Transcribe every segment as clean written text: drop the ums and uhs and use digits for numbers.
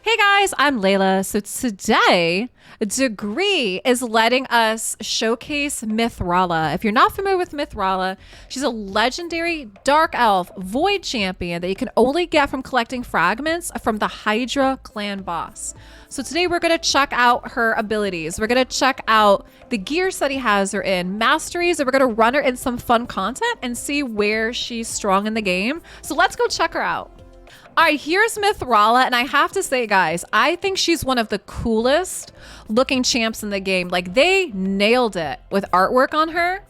Hey guys, I'm Leila. So today, DaGreer is letting us showcase Mythrala. If you're not familiar with Mythrala, she's a legendary dark elf void champion that you can only get from collecting fragments from the Hydra clan boss. So today we're going to check out her abilities. We're going to check out the gear set he has her in, masteries, and we're going to run her in some fun content and see where she's strong in the game. So let's go check her out. All right, here's Mythrala, and I have to say, guys, I think she's one of the coolest looking champs in the game. Like, they nailed it with artwork on her.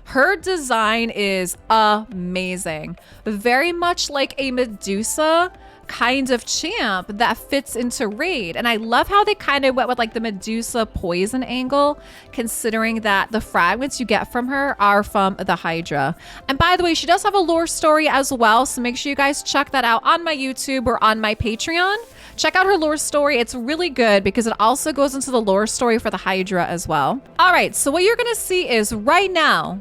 Her design is amazing. Very much like a Medusa kind of champ that fits into raid. And I love how they kind of went with like the Medusa poison angle, considering that the fragments you get from her are from the Hydra. And by the way, she does have a lore story as well, so make sure you guys check that out on my YouTube or on my Patreon. Check out her lore story. It's really good because it also goes into the lore story for the Hydra as well. All right, so what you're gonna see is right now,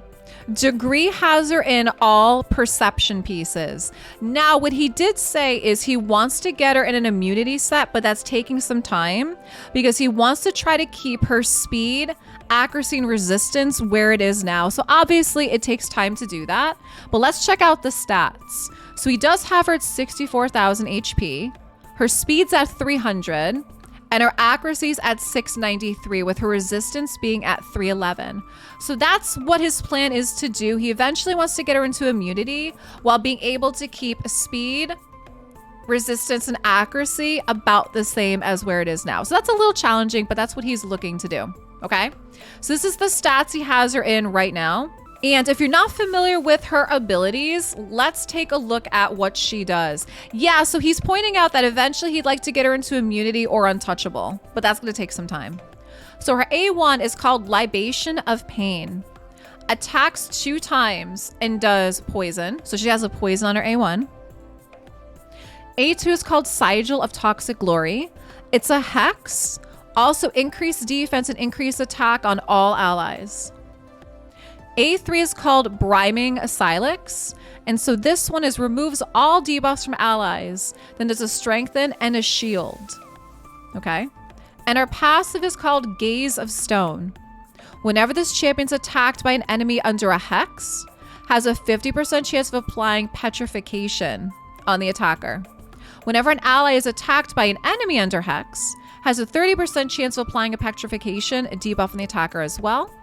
DaGreer has her in all perception pieces. Now, what he did say is he wants to get her in an immunity set, but that's taking some time because he wants to try to keep her speed, accuracy, and resistance where it is now. So obviously it takes time to do that, but let's check out the stats. So he does have her at 64,000 HP. Her speed's at 300. And her accuracy's at 693 with her resistance being at 311. So that's what his plan is to do. He eventually wants to get her into immunity while being able to keep speed, resistance, and accuracy about the same as where it is now. So that's a little challenging, but that's what he's looking to do, okay? So this is the stats he has her in right now. And if you're not familiar with her abilities, let's take a look at what she does. Yeah, so he's pointing out that eventually he'd like to get her into immunity or untouchable, but that's going to take some time. So her A1 is called Libation of Pain. Attacks 2 times and does poison. So she has a poison on her A1. A2 is called Sigil of Toxic Glory. It's a hex. Also increased defense and increased attack on all allies. A3 is called Briming Silex. And so this one is removes all debuffs from allies. Then does a strengthen and a shield. Okay. And our passive is called Gaze of Stone. Whenever this champion's attacked by an enemy under a hex, has a 50% chance of applying petrification on the attacker. Whenever an ally is attacked by an enemy under hex, has a 30% chance of applying a petrification debuff on the attacker as well.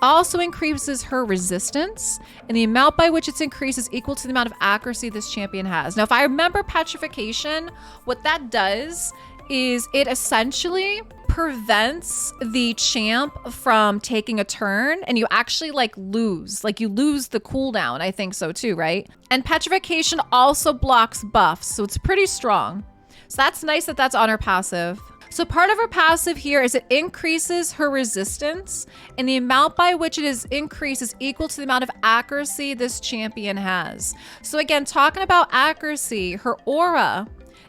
Also increases her resistance, and the amount by which it's increased is equal to the amount of accuracy this champion has. Now, if I remember petrification, what that does is it essentially prevents the champ from taking a turn, and you actually lose the cooldown. I think so too, right? And petrification also blocks buffs, so it's pretty strong. So that's nice that that's on her passive. So part of her passive here is it increases her resistance, and the amount by which it is increased is equal to the amount of accuracy this champion has. So again, talking about accuracy, her aura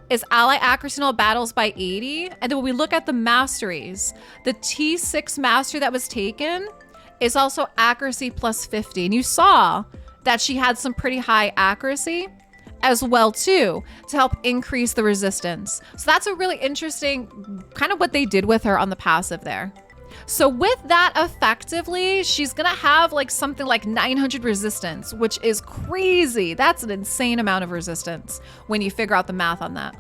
is ally accuracy in all battles by 80. And then when we look at the masteries, the T6 mastery that was taken is also accuracy plus 50. And you saw that she had some pretty high accuracy as well too, to help increase the resistance. So that's a really interesting kind of what they did with her on the passive there. So with that, effectively, she's gonna have something like 900 resistance, which is crazy. That's an insane amount of resistance when you figure out the math on that.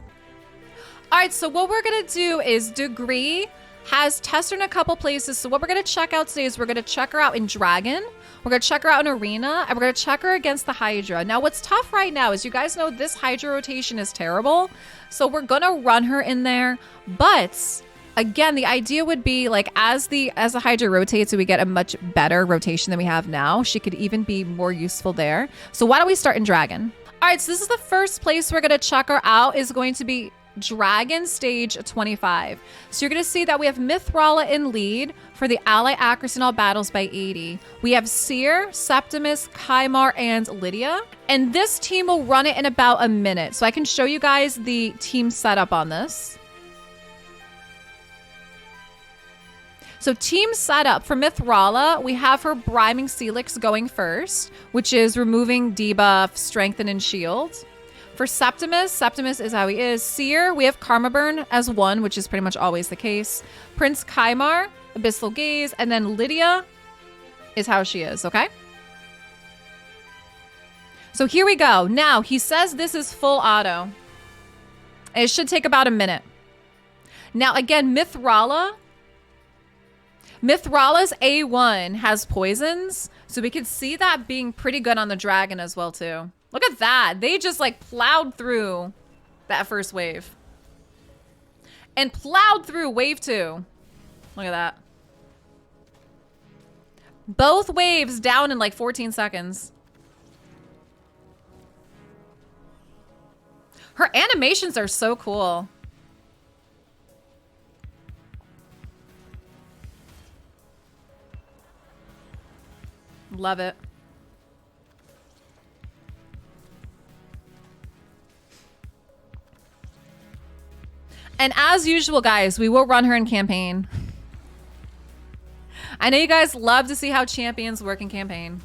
All right, so what we're gonna do is DaGreer has tested in a couple places. So what we're gonna check out today is we're gonna check her out in Dragon, we're gonna check her out in Arena, and we're gonna check her against the Hydra. Now what's tough right now is you guys know this Hydra rotation is terrible. So we're gonna run her in there. But again, the idea would be as the Hydra rotates, so we get a much better rotation than we have now. She could even be more useful there. So why don't we start in Dragon? All right, so this is the first place we're gonna check her out is going to be Dragon stage 25. So you're going to see that we have Mythrala in lead for the ally accuracy in all battles by 80. We have Seer, Septimus, Kymar, and Lydia. And this team will run it in about a minute. So I can show you guys the team setup on this. So team setup for Mythrala, we have her Briming Silex going first, which is removing debuff, strengthen, and shield. For Septimus, Septimus is how he is. Seer, we have Karma Burn as 1, which is pretty much always the case. Prince Kymar, Abyssal Gaze, and then Lydia is how she is, okay? So here we go. Now, he says this is full auto. It should take about a minute. Now, again, Mythrala's A1 has poisons, so we can see that being pretty good on the dragon as well, too. Look at that. They just, like, plowed through that first wave. And plowed through wave 2. Look at that. Both waves down in, like, 14 seconds. Her animations are so cool. Love it. And as usual, guys, we will run her in campaign. I know you guys love to see how champions work in campaign.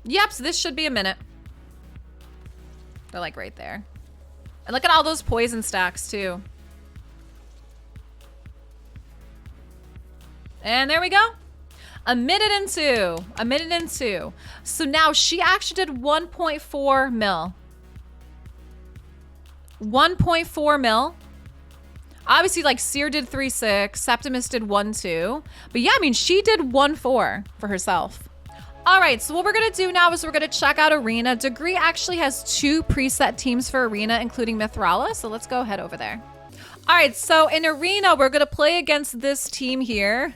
Yep, so this should be a minute. They're like right there. And look at all those poison stacks too. And there we go. A minute and 2. A minute and 2. So now she actually did 1.4 mil. 1.4 mil. Obviously, like, Seer did 3.6. Septimus did 1.2. But yeah, I mean, she did 1.4 for herself. All right, so what we're gonna do now is we're gonna check out Arena. DaGreer actually has 2 preset teams for Arena, including Mythrala, so let's go head over there. All right, so in Arena, we're gonna play against this team here.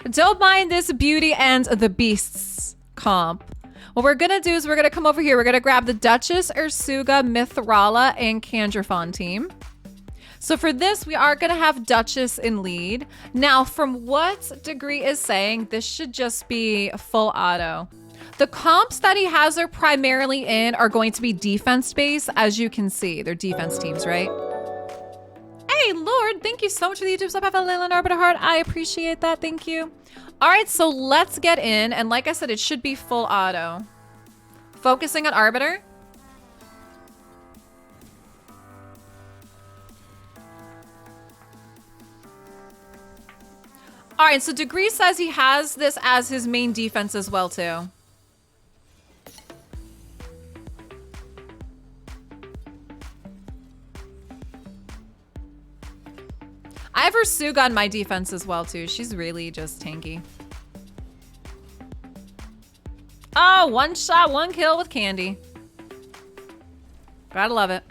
Don't mind this Beauty and the Beasts comp. What we're gonna do is we're gonna come over here. We're gonna grab the Duchess, Ursuga, Mythrala, and Kandrafon team. So for this, we are gonna have Duchess in lead. Now, from what DaGreer is saying, this should just be full auto. The comps that he has her primarily in are going to be defense-based, as you can see. They're defense teams, right? Hey, Lord, thank you so much for the YouTube sub. Have a Leila and Arbiter Heart. I appreciate that, thank you. All right, so let's get in. And like I said, it should be full auto. Focusing on Arbiter. All right, so DaGreer says he has this as his main defense as well, too. I have Ursuga on my defense as well, too. She's really just tanky. Oh, 1 shot, 1 kill with Candy. Gotta love it.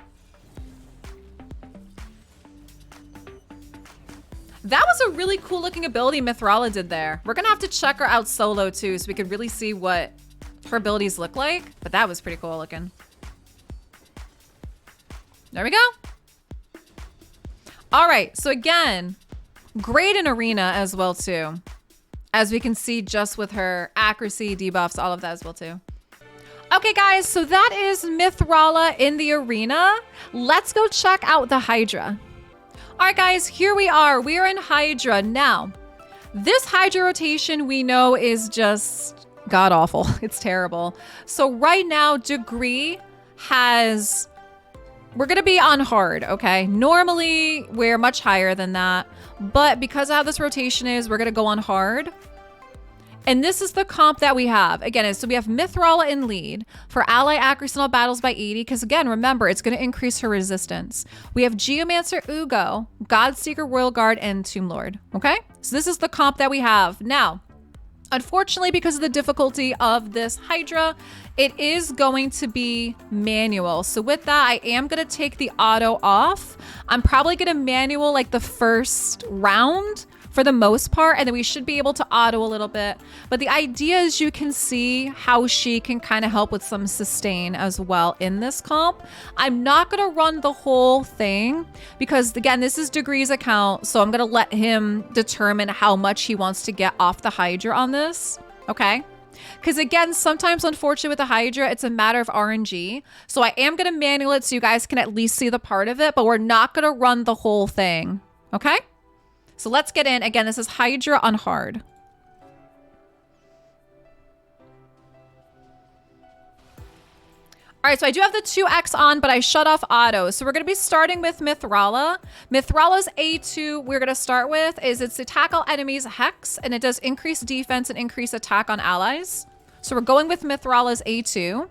That was a really cool looking ability Mythrala did there. We're gonna have to check her out solo too, so we could really see what her abilities look like. But that was pretty cool looking. There we go. All right, so again, great in Arena as well too. As we can see just with her accuracy, debuffs, all of that as well too. Okay guys, so that is Mythrala in the Arena. Let's go check out the Hydra. All right, guys, here we are. We are in Hydra. Now, this Hydra rotation we know is just god-awful. It's terrible. So right now, DaGreer has... We're going to be on hard, okay? Normally, we're much higher than that. But because of how this rotation is, we're going to go on hard. And this is the comp that we have. Again, so we have Mythrala in lead for ally accuracy in all battles by 80. Because again, remember, it's going to increase her resistance. We have Geomancer Ugo, Godseeker Royal Guard, and Tomb Lord. Okay? So this is the comp that we have. Now, unfortunately, because of the difficulty of this Hydra, it is going to be manual. So with that, I am going to take the auto off. I'm probably going to manual like the first round for the most part, and then we should be able to auto a little bit. But the idea is you can see how she can kind of help with some sustain as well in this comp. I'm not gonna run the whole thing because again, this is DaGreer's account, so I'm gonna let him determine how much he wants to get off the Hydra on this, okay? Because again, sometimes unfortunately with the Hydra, it's a matter of RNG. So I am gonna manual it so you guys can at least see the part of it, but we're not gonna run the whole thing, okay? So let's get in. Again, this is Hydra on hard. All right, so I do have the 2x on, but I shut off auto. So we're going to be starting with Mythrala. Mythrala's A2 we're going to start with is it's to tackle enemies hex, and it does increase defense and increase attack on allies. So we're going with Mythrala's A2.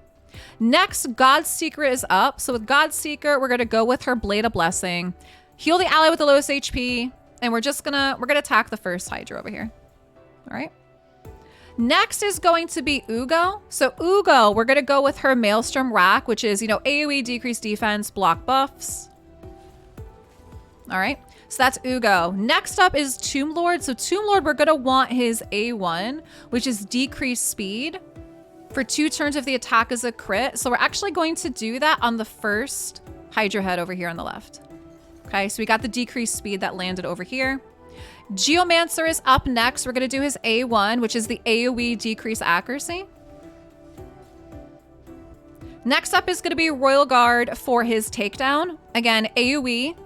Next, Godseeker is up. So with Godseeker, we're going to go with her Blade of Blessing. Heal the ally with the lowest HP, and we're gonna attack the first Hydra over here. All right. Next is going to be Ugo. So Ugo, we're going to go with her Maelstrom Rack, which is, you know, AoE, decreased defense, block buffs. All right. So that's Ugo. Next up is Tomb Lord. So Tomb Lord, we're going to want his A1, which is decreased speed for 2 turns if the attack is a crit. So we're actually going to do that on the first Hydra head over here on the left. Okay. So we got the decreased speed that landed over here. Geomancer is up next. We're going to do his A1, which is the AoE decrease accuracy. Next up is going to be Royal Guard for his takedown. Again, AoE.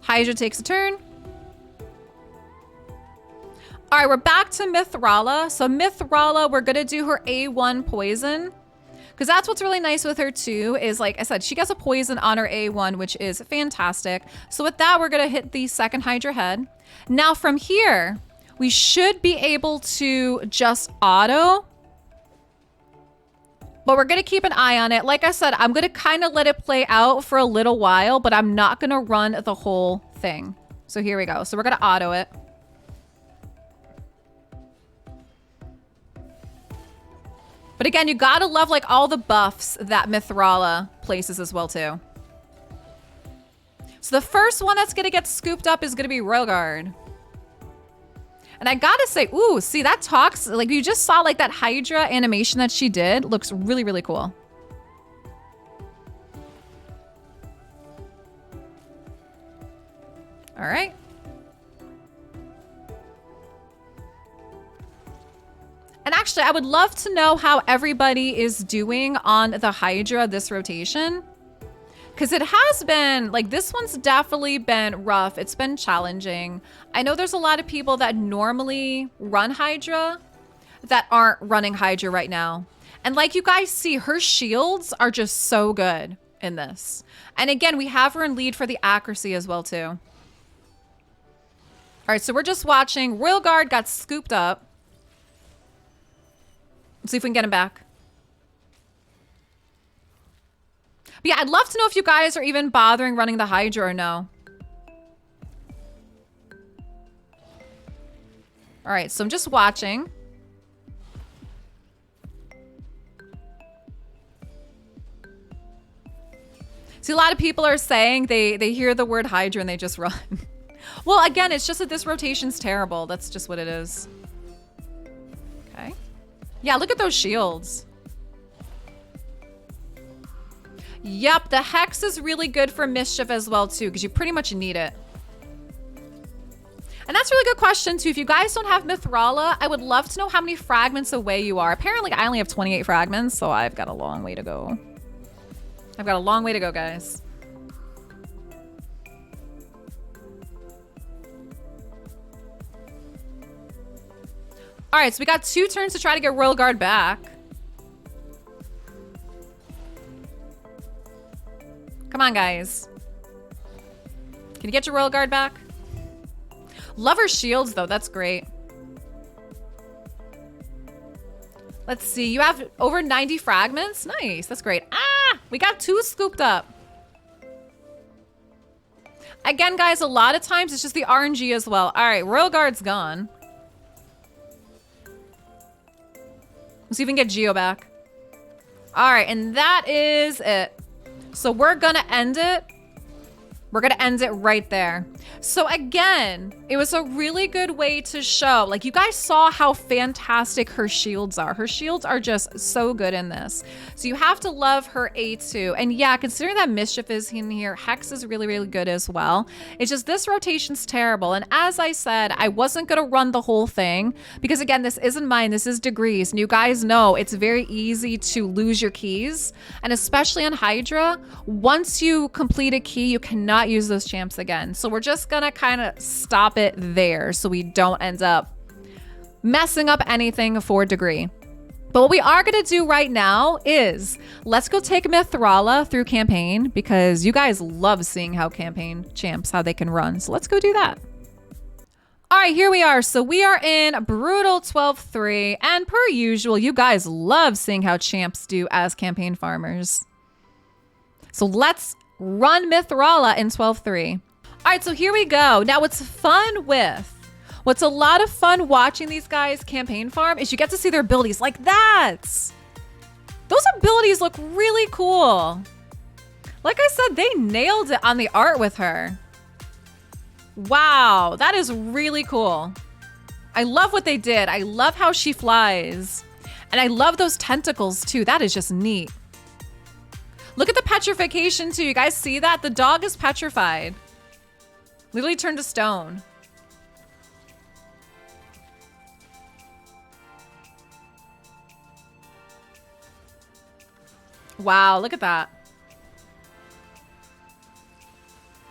Hydra takes a turn. All right, we're back to Mythrala. So Mythrala, we're going to do her A1 poison. Because that's what's really nice with her too, is like I said, she gets a poison on her A1, which is fantastic. So with that, we're gonna hit the second Hydra head. Now from here, we should be able to just auto, but we're gonna keep an eye on it. Like I said, I'm gonna kind of let it play out for a little while, but I'm not gonna run the whole thing. So here we go. So we're gonna auto it. But again, you gotta love like all the buffs that Mythrala places as well too. So the first one that's gonna get scooped up is gonna be Royal Guard. And I gotta say, ooh, see that talks, like you just saw like that Hydra animation that she did, looks really, really cool. All right. And actually, I would love to know how everybody is doing on the Hydra this rotation. Because it has been, like, this one's definitely been rough. It's been challenging. I know there's a lot of people that normally run Hydra that aren't running Hydra right now. And like you guys see, her shields are just so good in this. And again, we have her in lead for the accuracy as well, too. All right, so we're just watching. Royal Guard got scooped up. Let's see if we can get him back. But yeah, I'd love to know if you guys are even bothering running the Hydra or no. All right, so I'm just watching. See, a lot of people are saying they hear the word Hydra and they just run. Well, again, it's just that this rotation's terrible. That's just what it is. Okay. Yeah, look at those shields. Yep, the Hex is really good for Mischief as well, too, because you pretty much need it. And that's a really good question, too. If you guys don't have Mythrala, I would love to know how many fragments away you are. Apparently, I only have 28 fragments, so I've got a long way to go. I've got a long way to go, guys. All right, so we got 2 turns to try to get Royal Guard back. Come on, guys. Can you get your Royal Guard back? Love her shields, though. That's great. Let's see. You have over 90 fragments. Nice. That's great. Ah! We got 2 scooped up. Again, guys, a lot of times it's just the RNG as well. All right, Royal Guard's gone. Let's see if we can get Geo back. All right, and that is it. So we're gonna end it. We're gonna end it right there. So again, it was a really good way to show, like you guys saw how fantastic her shields are. Her shields are just so good in this. So you have to love her A2. And yeah, considering that Mischief is in here, Hex is really, really good as well. It's just this rotation's terrible. And as I said, I wasn't gonna run the whole thing because again, this isn't mine, this is DaGreer's. And you guys know it's very easy to lose your keys. And especially on Hydra, once you complete a key, you cannot use those champs again. So we're just gonna kind of stop it there so we don't end up messing up anything for DaGreer. But what we are going to do right now is let's go take Mythrala through campaign, because you guys love seeing how campaign champs, how they can run. So let's go do that. All right, here we are. So we are in Brutal 12-3. And per usual, you guys love seeing how champs do as campaign farmers. So let's run Mythrala in 12-3. All right, so here we go. Now what's a lot of fun watching these guys campaign farm is you get to see their abilities like that. Those abilities look really cool. Like I said, they nailed it on the art with her. Wow, that is really cool. I love what they did. I love how she flies. And I love those tentacles too. That is just neat. Look at the petrification too. You guys see that? The dog is petrified. Literally turned to stone. Wow, look at that.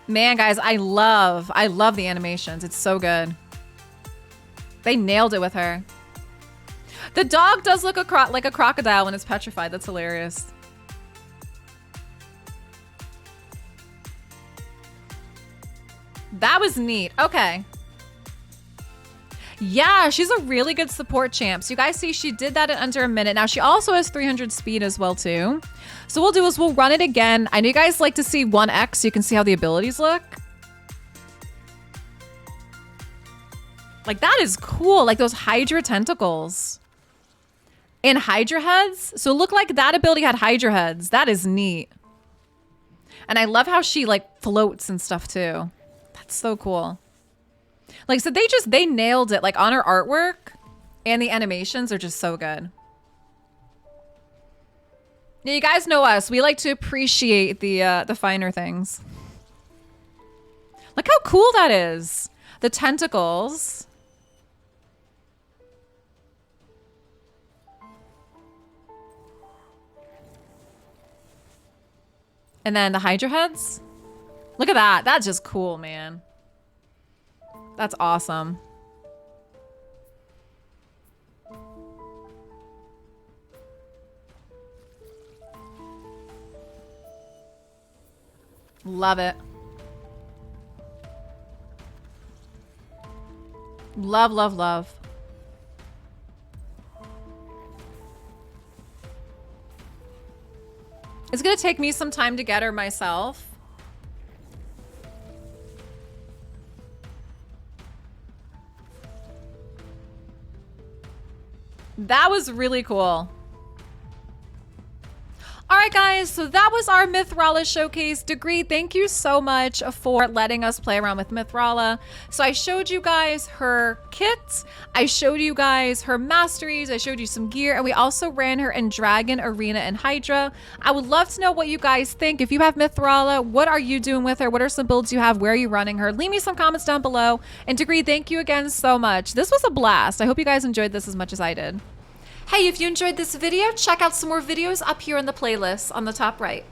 Man, guys, I love the animations. It's so good. They nailed it with her. The dog does look like a crocodile when it's petrified. That's hilarious. That was neat. Okay. Yeah, she's a really good support champ. So you guys see she did that in under a minute. Now she also has 300 speed as well too. So what we'll do is we'll run it again. I know you guys like to see 1x so you can see how the abilities look. Like that is cool. Like those Hydra tentacles. And Hydra heads. So look like that ability had Hydra heads. That is neat. And I love how she like floats and stuff too. That's so cool. Like, so they nailed it, like on her artwork, and the animations are just so good. Yeah, you guys know us. We like to appreciate the finer things. Look how cool that is. The tentacles. And then the Hydra heads. Look at that. That's just cool, man. That's awesome. Love it. Love, love, love. It's gonna take me some time to get her myself. That was really cool. All right, guys, so that was our Mythrala showcase. DaGreer, thank you so much for letting us play around with Mythrala. So I showed you guys her kit. I showed you guys her masteries. I showed you some gear, and we also ran her in Dragon, Arena, and Hydra. I would love to know what you guys think. If you have Mythrala, what are you doing with her? What are some builds you have? Where are you running her? Leave me some comments down below. And DaGreer, thank you again so much. This was a blast. I hope you guys enjoyed this as much as I did. Hey, if you enjoyed this video, check out some more videos up here in the playlist on the top right.